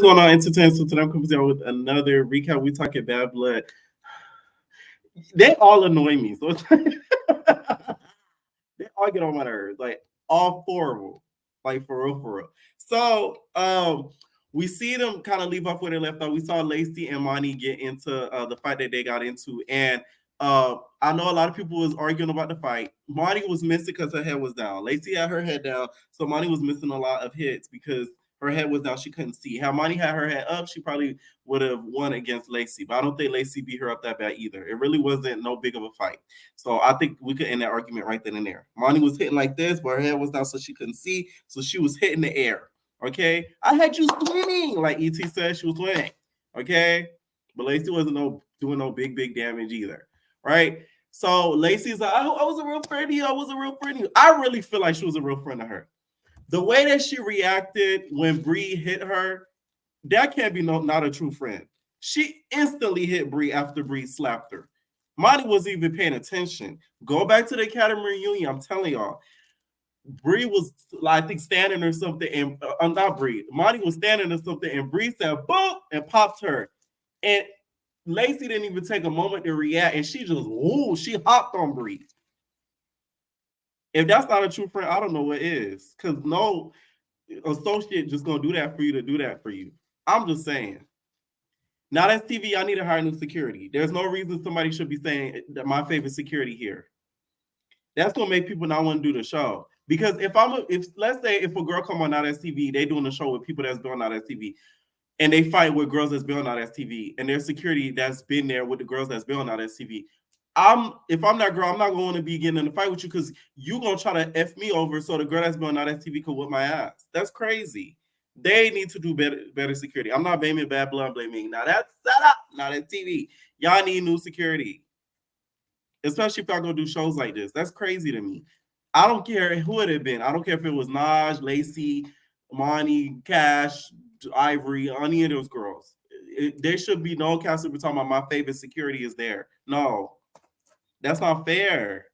going on, entertainment? So today I'm coming down with another recap. We talking bad blood. They all annoy me. So they all get on my nerves. Like all four of them. Like for real, for real. So we see them kind of leave off where they left off. We saw Lacey and Moni get into the fight that they got into. And I know a lot of people was arguing about the fight. Moni was missing because her head was down. Lacey had her head down. So Moni was missing a lot of hits because her head was down. She couldn't see. How Moni had her head up, she probably would have won against Lacey. But I don't think Lacey beat her up that bad either. It really wasn't no big of a fight. So I think we could end that argument right then and there. Moni was hitting like this, but her head was down so she couldn't see. So she was hitting the air. Okay? I had you swimming, like ET said she was swimming. Okay? But Lacey wasn't doing no big damage either. Right? So Lacey's like, I was a real friend of you. I was a real friend of you. I really feel like she was a real friend of her. The way that she reacted when Bree hit her, that can't be not a true friend. She instantly hit Bree after Bree slapped her. Moni wasn't even paying attention. Go back to the Academy reunion. I'm telling y'all. Bree was, I think, standing or something, and not Bree. Moni was standing or something, and Bree said, boom, and popped her. And Lacey didn't even take a moment to react, and she just, she hopped on Bree. If that's not a true friend, I don't know what is. Because no associate just going to do that for you to do that for you. I'm just saying. Now that's TV, I need to hire new security. There's no reason somebody should be saying that my favorite security here. That's going to make people not want to do the show. Because if let's say if a girl come on Now That's TV, they doing a show with people that's been on Now That's TV, and they fight with girls that's been on Now That's TV, and their security that's been there with the girls that's been on Now That's TV, if I'm that girl, I'm not going to be getting in a fight with you because you're going to try to F me over so the girl that's been on Now That's TV could whip my ass. That's crazy. They need to do better security. I'm not blaming bad blood, I'm blaming Now That's set up, Now That's TV. Y'all need new security. Especially if y'all gonna do shows like this. That's crazy to me. I don't care who it had been. I don't care if it was Naj, Lacey, Moni, Cash, Ivory, any of those girls. There should be no cast we're talking about my favorite security is there. No, that's not fair.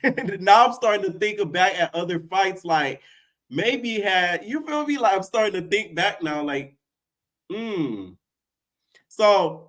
Now I'm starting to think back at other fights, like maybe you feel me? Like I'm starting to think back now, like, So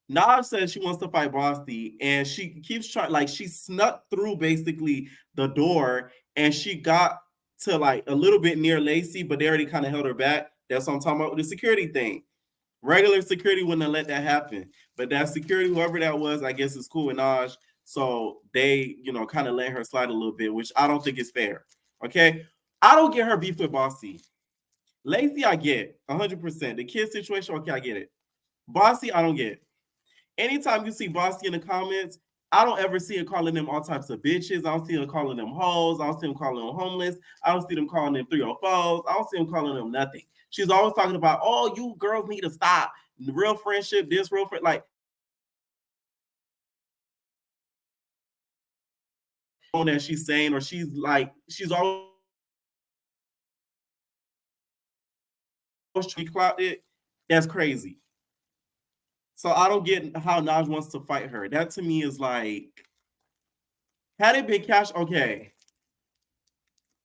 Naj says she wants to fight Bossy, and she keeps trying, like she snuck through basically the door, and she got to like a little bit near Lacey, but they already kind of held her back. That's what I'm talking about with the security thing. Regular security wouldn't have let that happen, but that security, whoever that was, I guess is cool with Naj. So they, kind of let her slide a little bit, which I don't think is fair. Okay, I don't get her beef with Bossy. Lacey, I get 100%. The kid situation, okay, I get it. Bossy, I don't get. Anytime you see Bossy in the comments, I don't ever see her calling them all types of bitches. I don't see her calling them hoes. I don't see them calling them homeless. I don't see them calling them 304s. I don't see them calling them nothing. She's always talking about, oh, you girls need to stop. Real friendship, this real friend. Like, that she's saying, or she's always clout it. That's crazy. So I don't get how Naj wants to fight her. That to me is like, had it been Cash, okay.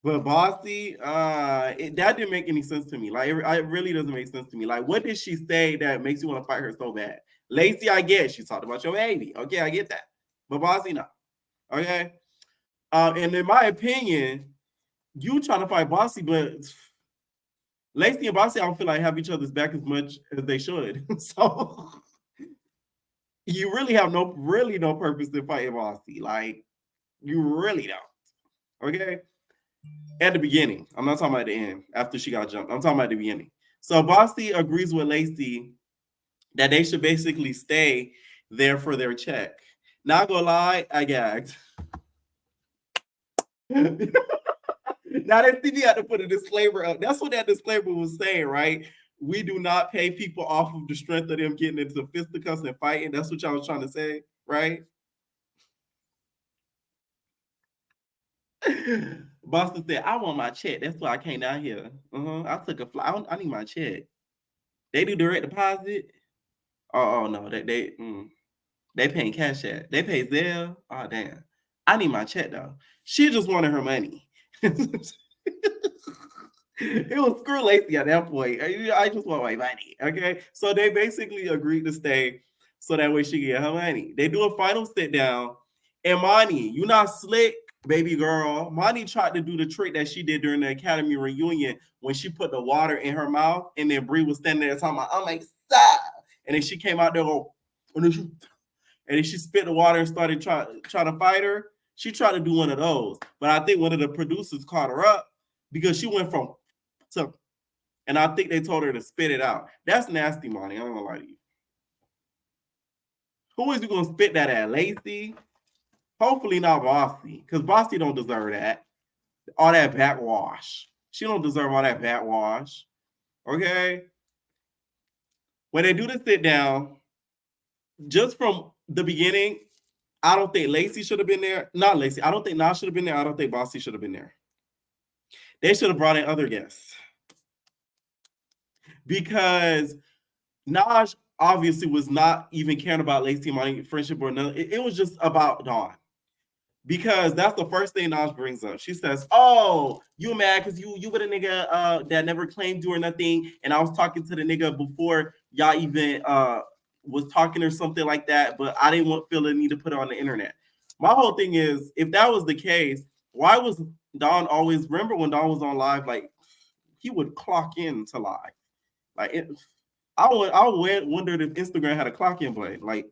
But Bossy, that didn't make any sense to me. Like, it really doesn't make sense to me. Like, what did she say that makes you want to fight her so bad? Lacey, I get. She talked about your baby. Okay, I get that. But Bossy, no. Okay? And in my opinion, you trying to fight Bossy, but Lacey and Bossy, I don't feel like have each other's back as much as they should. So you really have no purpose in fighting Bossy. Like, you really don't. Okay? At the beginning. I'm not talking about the end after she got jumped. I'm talking about the beginning. So Bossy agrees with Lacey that they should basically stay there for their check. Not gonna lie, I gagged. Now that TV had to put a disclaimer up. That's what that disclaimer was saying, right? We do not pay people off of the strength of them getting into fisticuffs and fighting. That's what y'all was trying to say, right? Boston said, I want my check. That's why I came down here. I took a flight. I need my check. They do direct deposit. Oh no, they paying cash app. They pay Zelle. Oh damn. I need my check though. She just wanted her money. It was screw Lacey at that point. I just want my money. Okay. So they basically agreed to stay so that way she can get her money. They do a final sit down. And Moni, you not slick, baby girl. Moni tried to do the trick that she did during the Academy reunion when she put the water in her mouth and then Brie was standing there talking about, I'm like, stop. And then she came out there, and then she spit the water and started trying to fight her. She tried to do one of those. But I think one of the producers caught her up because she went from to, and I think they told her to spit it out. That's nasty, Moni. I'm gonna lie to you. Who is you gonna spit that at, Lacey? Hopefully not Bossy, because Bossy don't deserve that. All that backwash. She don't deserve all that backwash. Okay. When they do the sit down, just from the beginning, I don't think Lacey should have been there. Not Lacey. I don't think Nas should have been there. I don't think Bossy should have been there. They should have brought in other guests because Naj obviously was not even caring about Lacey and Money friendship or nothing. It was just about Dawn. Because that's the first thing Naj brings up. She says, "Oh, you mad because you with a nigga that never claimed you or nothing, and I was talking to the nigga before y'all even was talking or something like that, but I didn't want feel the need to put it on the internet." My whole thing is, if that was the case, why was Don always remember when Don was on live? Like he would clock in to live. Like I wondered if Instagram had a clock in button. Like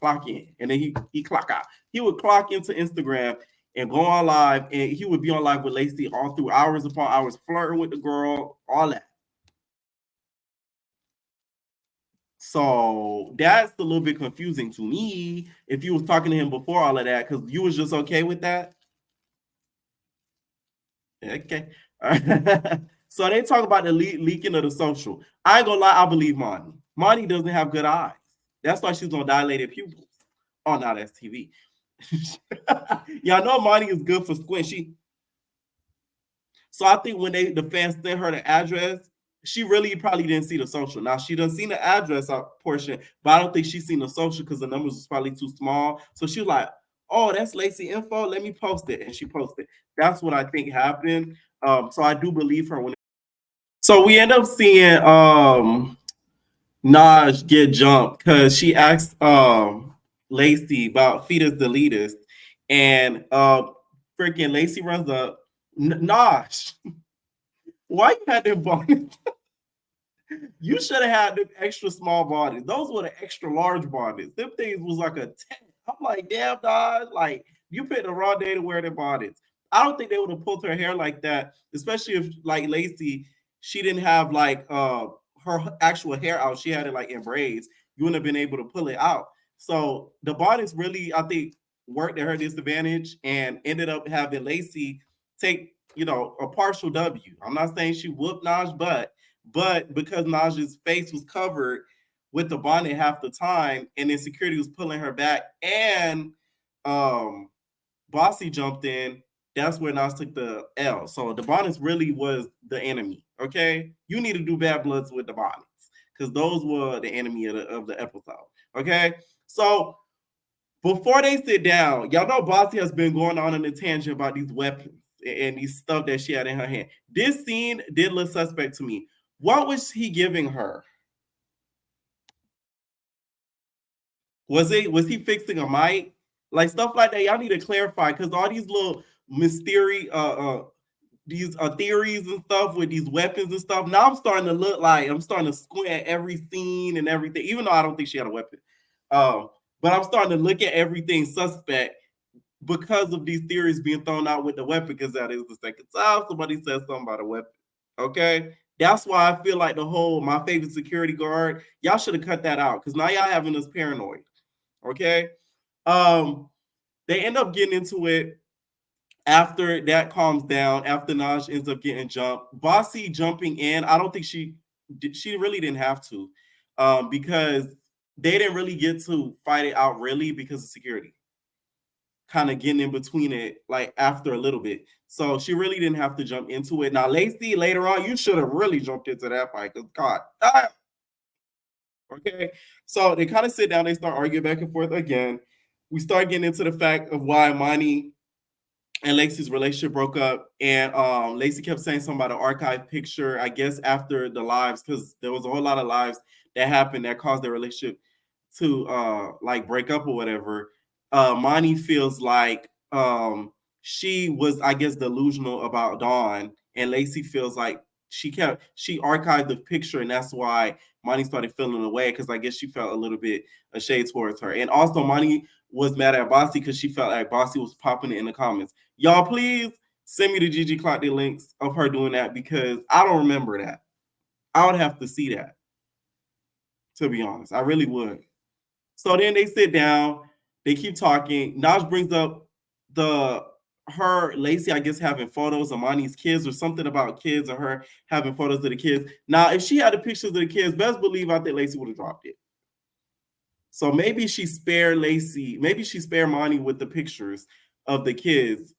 clock in, and then he clock out. He would clock into Instagram and go on live, and he would be on live with Lacey all through hours upon hours, flirting with the girl, all that. So that's a little bit confusing to me. If you was talking to him before all of that, because you was just okay with that. Okay. So they talk about the leaking of the social. I ain't gonna lie, I believe Moni. Moni doesn't have good eyes. That's why she's on dilated pupils. Oh, no, that's TV. Y'all know Moni is good for squint. So I think when the fans sent her the address, she really probably didn't see the social. Now she done seen the address portion, but I don't think she's seen the social because the numbers was probably too small. So she was like, "Oh, that's Lacey info. Let me post it," and she posted. That's what I think happened. So I do believe her when. So we end up seeing Naj get jumped because she asked Lacey about fetus deletus, and freaking Lacey runs up. Naj, why you had them bonnets? You should have had them extra small bonnets. Those were the extra large bonnets. Them things was like a 10. I'm like, damn, Naj, like you picked the raw day to wear the bonnets. I don't think they would have pulled her hair like that, especially if like Lacey, she didn't have like her actual hair out. She had it like in braids. You wouldn't have been able to pull it out. So the bonnets really, I think, worked at her disadvantage and ended up having Lacey take, a partial W. I'm not saying she whooped Naj butt, but because Naj's face was covered with the bonnet half the time, and then security was pulling her back, and um, Bossy jumped in, that's where Nas took the L. So the bonnets really was the enemy. Okay, you need to do bad bloods with the bonnets because those were the enemy of the episode. Okay, so before they sit down, y'all know Bossy has been going on a tangent about these weapons and these stuff that she had in her hand. This scene did look suspect to me. What was he giving her? Was he fixing a mic? Like stuff like that. Y'all need to clarify because all these little mystery these theories and stuff with these weapons and stuff. Now I'm starting to look like I'm starting to squint at every scene and everything, even though I don't think she had a weapon. But I'm starting to look at everything suspect because of these theories being thrown out with the weapon, because that is the second time somebody says something about a weapon. Okay. That's why I feel like the whole my favorite security guard, y'all should have cut that out because now y'all having us paranoid. Okay. Um, they end up getting into it after that calms down, after Naj ends up getting jumped. Bossy jumping in, I don't think she really didn't have to, because they didn't really get to fight it out really because of security kind of getting in between it like after a little bit. So she really didn't have to jump into it. Now, Lacey, later on, you should have really jumped into that fight because God. Okay. So they kind of sit down, they start arguing back and forth again. We start getting into the fact of why Moni and Lacey's relationship broke up, and Lacey kept saying something about an archive picture, I guess after the lives, because there was a whole lot of lives that happened that caused their relationship to like break up or whatever. Moni feels like she was, I guess, delusional about Dawn, and Lacey feels like she archived the picture, and that's why Moni started feeling away, because I guess she felt a little bit a shade towards her. And also Moni was mad at Bossy because she felt like Bossy was popping it in the comments. Y'all, please send me the Gigi Clockdy links of her doing that, because I don't remember that. I would have to see that, to be honest. I really would. So then they sit down, they keep talking. Naj brings up the her Lacey, I guess, having photos of Moni's kids or something about kids, or her having photos of the kids. Now, if she had the pictures of the kids, best believe I think Lacey would have dropped it. So maybe she spared Lacey, maybe she spared Moni with the pictures of the kids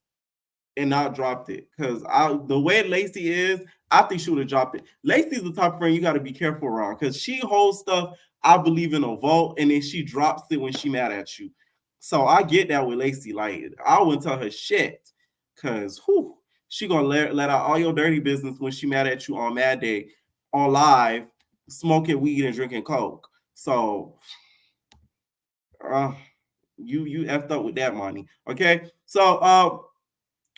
and not dropped it. Because the way Lacey is, I think she would have dropped it. Lacey's the type of friend you got to be careful around, because she holds stuff I believe in a vault, and then she drops it when she mad at you. So I get that with Lacey. Like, I wouldn't tell her shit, because she gonna let out all your dirty business when she mad at you on Mad Day, on live, smoking weed and drinking coke. So you effed up with that, Money. Okay, so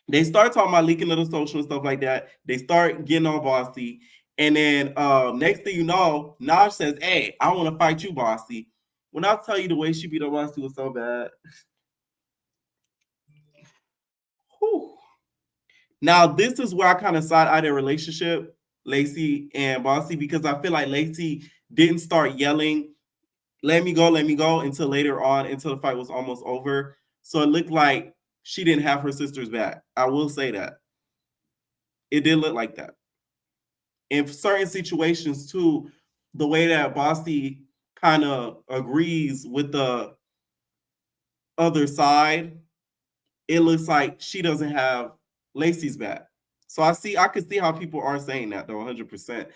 they start talking about leaking of the social and stuff like that. They start getting on Bossy. And then next thing you know, Naj says, "Hey, I want to fight you, Bossy." When I tell you the way she beat up Bossy was so bad. Whew. Now, this is where I kind of side eye their relationship, Lacey and Bossy, because I feel like Lacey didn't start yelling, let me go, until later on, until the fight was almost over. So it looked like she didn't have her sister's back. I will say that. It did look like that. In certain situations too, the way that Bossy kind of agrees with the other side, it looks like she doesn't have Lacey's back. So I could see how people are saying that though, 100%.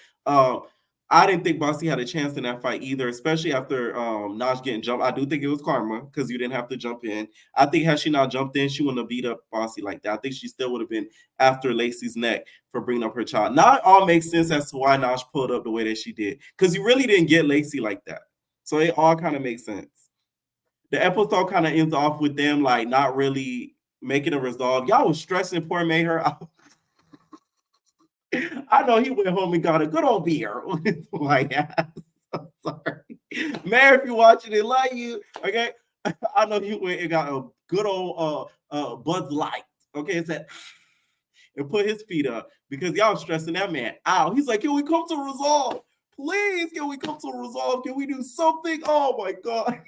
I didn't think Bossy had a chance in that fight either, especially after Naj getting jumped. I do think it was karma, because you didn't have to jump in. I think had she not jumped in, she wouldn't have beat up Bossy like that. I think she still would have been after Lacey's neck for bringing up her child. Now it all makes sense as to why Naj pulled up the way that she did, because you really didn't get Lacey like that. So it all kind of makes sense. The episode kind of ends off with them like not really making a resolve. Y'all was stressing poor Mayher. I know he went home and got a good old beer. Like, I'm sorry. Mayor, if you're watching it, love you. Okay. I know he went and got a good old Bud Light. Okay, it's that, and put his feet up, because y'all stressing that man out. He's like, can we come to a resolve? Please, can we come to a resolve? Can we do something? Oh my God.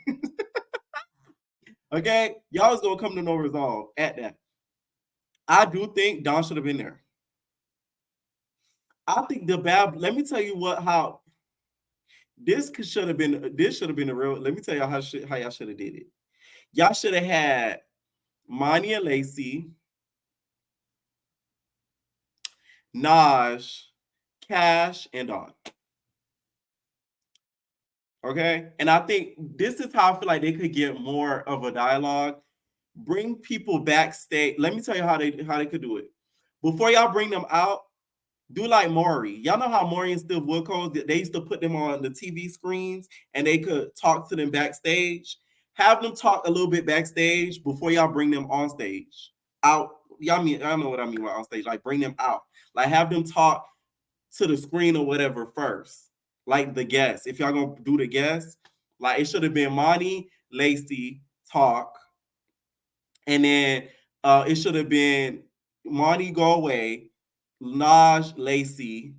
Okay, y'all is gonna come to no resolve at that. I do think Don should have been there. I think the bad. Let me tell you how this should have been. This should have been a real. Let me tell y'all how y'all should have did it. Y'all should have had Moni and Lacey, Naj, Cash, and Don. Okay, and I think this is how I feel like they could get more of a dialogue. Bring people backstage. Let me tell you how they could do it. Before y'all bring them out, do like Maury. Y'all know how Maury and Steve Wilkos, they used to put them on the TV screens and they could talk to them backstage. Have them talk a little bit backstage before y'all bring them on stage. Out. Y'all know what I mean by on stage. Like, bring them out. Like, have them talk to the screen or whatever first. Like the guests. If y'all gonna do the guests, like it should have been Moni, Lacey talk, and then it should have been Moni go away, Naj, Lacey,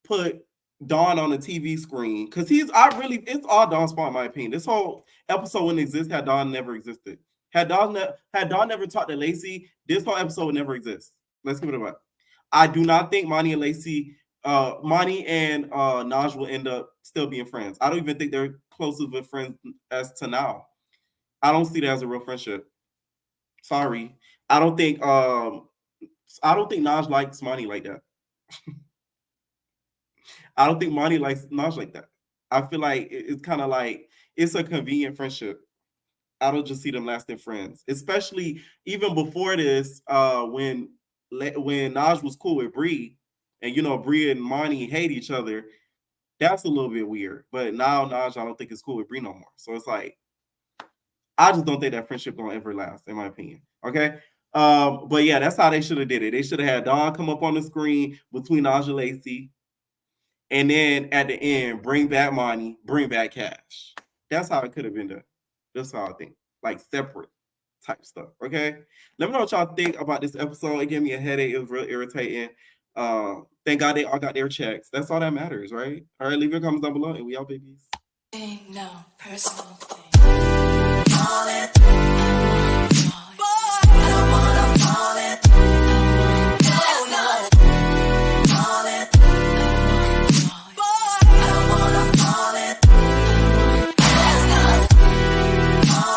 put Dawn on the TV screen, because it's all Dawn's fault in my opinion. This whole episode wouldn't exist had Dawn never existed. Had Dawn never talked to Lacey, this whole episode would never exist. Let's give it a shot. I do not think Moni and Naj will end up still being friends. I don't even think they're close of a friends as to now. I don't see that as a real friendship. Sorry. I don't think Naj likes Moni like that. I don't think Moni likes Naj like that. I feel like it's kind of like it's a convenient friendship. I don't just see them lasting friends, especially even before this. When Naj was cool with Bree, and Bree and Moni hate each other. That's a little bit weird. But now Naj, I don't think it's cool with Bree no more. So it's like I just don't think that friendship gonna ever last, in my opinion. Okay. But yeah, that's how they should have did it. They should have had Dawn come up on the screen between Naj and Lacey, and then at the end, bring back Money, bring back Cash. That's how it could have been done. That's how I think. Like separate type stuff. Okay. Let me know what y'all think about this episode. It gave me a headache. It was real irritating. Thank God they all got their checks. That's all that matters, right? All right, leave your comments down below, and we all babies. No personal thing.